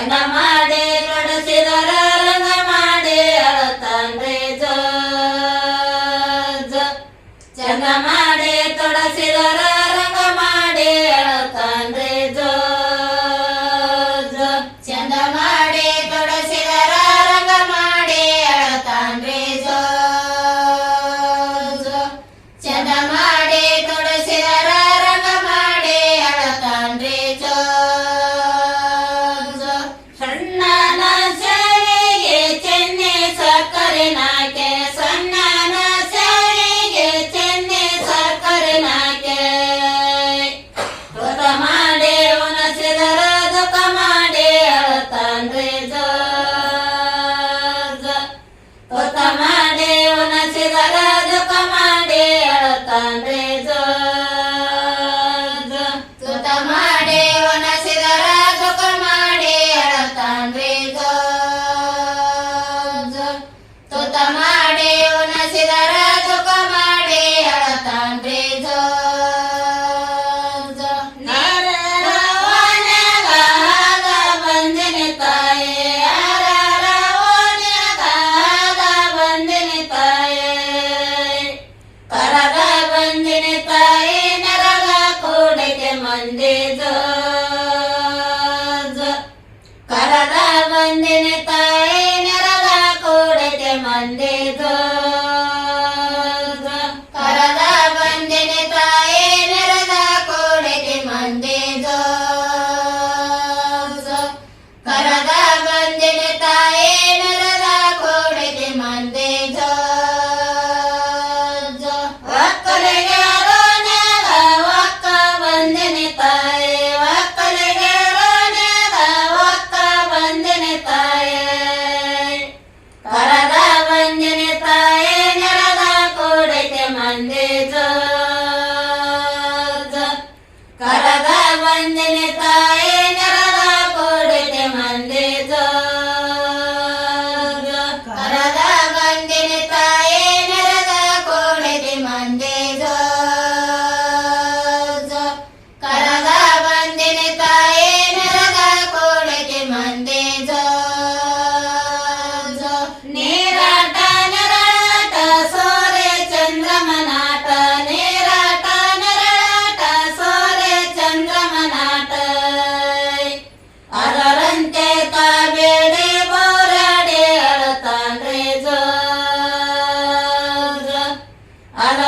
ಚಂದ ಮಾಡಿ ತೊಡಸಿದರ ರಂಗ ಮಾಡಿ ಅಳತಾನ್ರಿ ಜೋ ಜೋ ಚಂದ ಮಾಡಿ ತೊಡಸಿದರ ರಂಗ ಮಾಡಿ ಅಳತಾನ್ರಿ ಜೋ ಜೋ ಚಂದ ಮಾಡಿ ತೊಡಸಿದರ ರಂಗ ಮಾಡಿ ಅಳತಾನ್ರಿ ಜೋ ಜೋ ಚಂದ ಮಾಡಿ ತೊಡಸಿದರ ರಂಗ ಮಾಡಿ ಅಳತಾನ್ರಿ ಜೋ ಜೋ ಸಣ್ಣನ ಸೇವೆಗೆ ಚೆನ್ನೆ ಸಕ್ಕರೆ ನಾಕೆ ಸಣ್ಣನ ಸೇವೆಗೆ ಚೆನ್ನೆ ಸಕ್ಕರೆ ನಾಕೆ ತುತ ಮಾಡಿ ಉಣಸಿದರ ದುಃಖ ಮಾಡಿ ಅಳತಾನ್ರಿ ಜೋ ಜೋ ತುತ ಮಾಡಿ ಉಣಸಿದರ ದುಃಖ ಮಾಡಿ ಅಳತಾನ್ರಿ ಜೋ ಜೋ ತುತ ಮಾಡಿ ಉಣಸಿದರ ದುಃಖ ಮಾಡಿ ಅಳತಾನ್ರಿ ಜೋ ಜೋ ತುತ ಮಾಡಿ ಉಣಸಿದರ ದುಃಖ ಮಾಡಿ ಅಳತಾನ್ರಿ ಜೋ ಜೋ ನರರವನ್ಯಾಗ ಆಗ ಬಂದಿನಿ ತಾಯಿ ಅರರವನ್ಯಾಗ ಆಗ ಬಂದಿನಿ ತಾಯಿ ಕರಗ ಬಂದಿನಿ ತಾಯಿ ನೆರಗ ಕೂಡಿಗೆ ಮಂದಿ ಜೋ ಜೋ ಕರಗ ಬಂದಿನಿ ತಾಯಿ ನೆರಗ ಕೂಡಿಗೆ ಮಂದಿ ಜೋ ಜೋ ಕರಗ ಬಂದಿನಿ ತಾಯಿ ನೆರಗ ಕೂಡಿಗೆ ಮಂದಿ ಜೋ ಜೋ ಕರಗ ಬಂದಿನಿ ತಾಯಿ ನೆರಗ ಕೂಡಿಗೆ ಮಂದಿ ಜೋ ಜೋ ಒಕ್ಕಲಿಗೆ ರೋನ್ಯಾಗ ಒಕ್ಕ ಬಂದಿನಿ ತಾಯಿ ಒಕ್ಕಲಿಗೆ ರೋನ್ಯಾಗ ಒಕ್ಕ ಬಂದಿನಿ ತಾಯಿ ಕರಗ ಬಂದಿನಿ ತಾಯಿ ನೆರಗ ಕೂಡಿಗೆ ಮಂದಿ ಜೋ ಜೋ ಕರಗ ಬಂದಿನಿ ತಾಯಿ ನೆರಗ ಕೂಡಿಗೆ ಮಂದಿ ಜೋ ಜೋ ಕರಗ ಬಂದಿನಿ ತಾಯಿ ನೆರಗ ಕೂಡಿಗೆ ಮಂದಿ ಜೋ ಜೋ ಕರಗ ಬಂದಿನಿ ತಾಯಿ ನೆರಗ ಕೂಡಿಗೆ ಮಂದಿ ಜೋ ಜೋ ನೀರಾಟ ನೆರಳಾಟ ಸೋರೆ ಚಂದ್ರಮನಾಟ ನೀರಾಟ ನೆರಳಾಟ ಸೋರೆ ಚಂದ್ರಮನಾಟ ಅದರಂತೆ ತಾಬೇಡಿ ಬೋರಾಡಿ ಅಳತಾನ್ರಿ ಜೋ ಜೋ ಅದ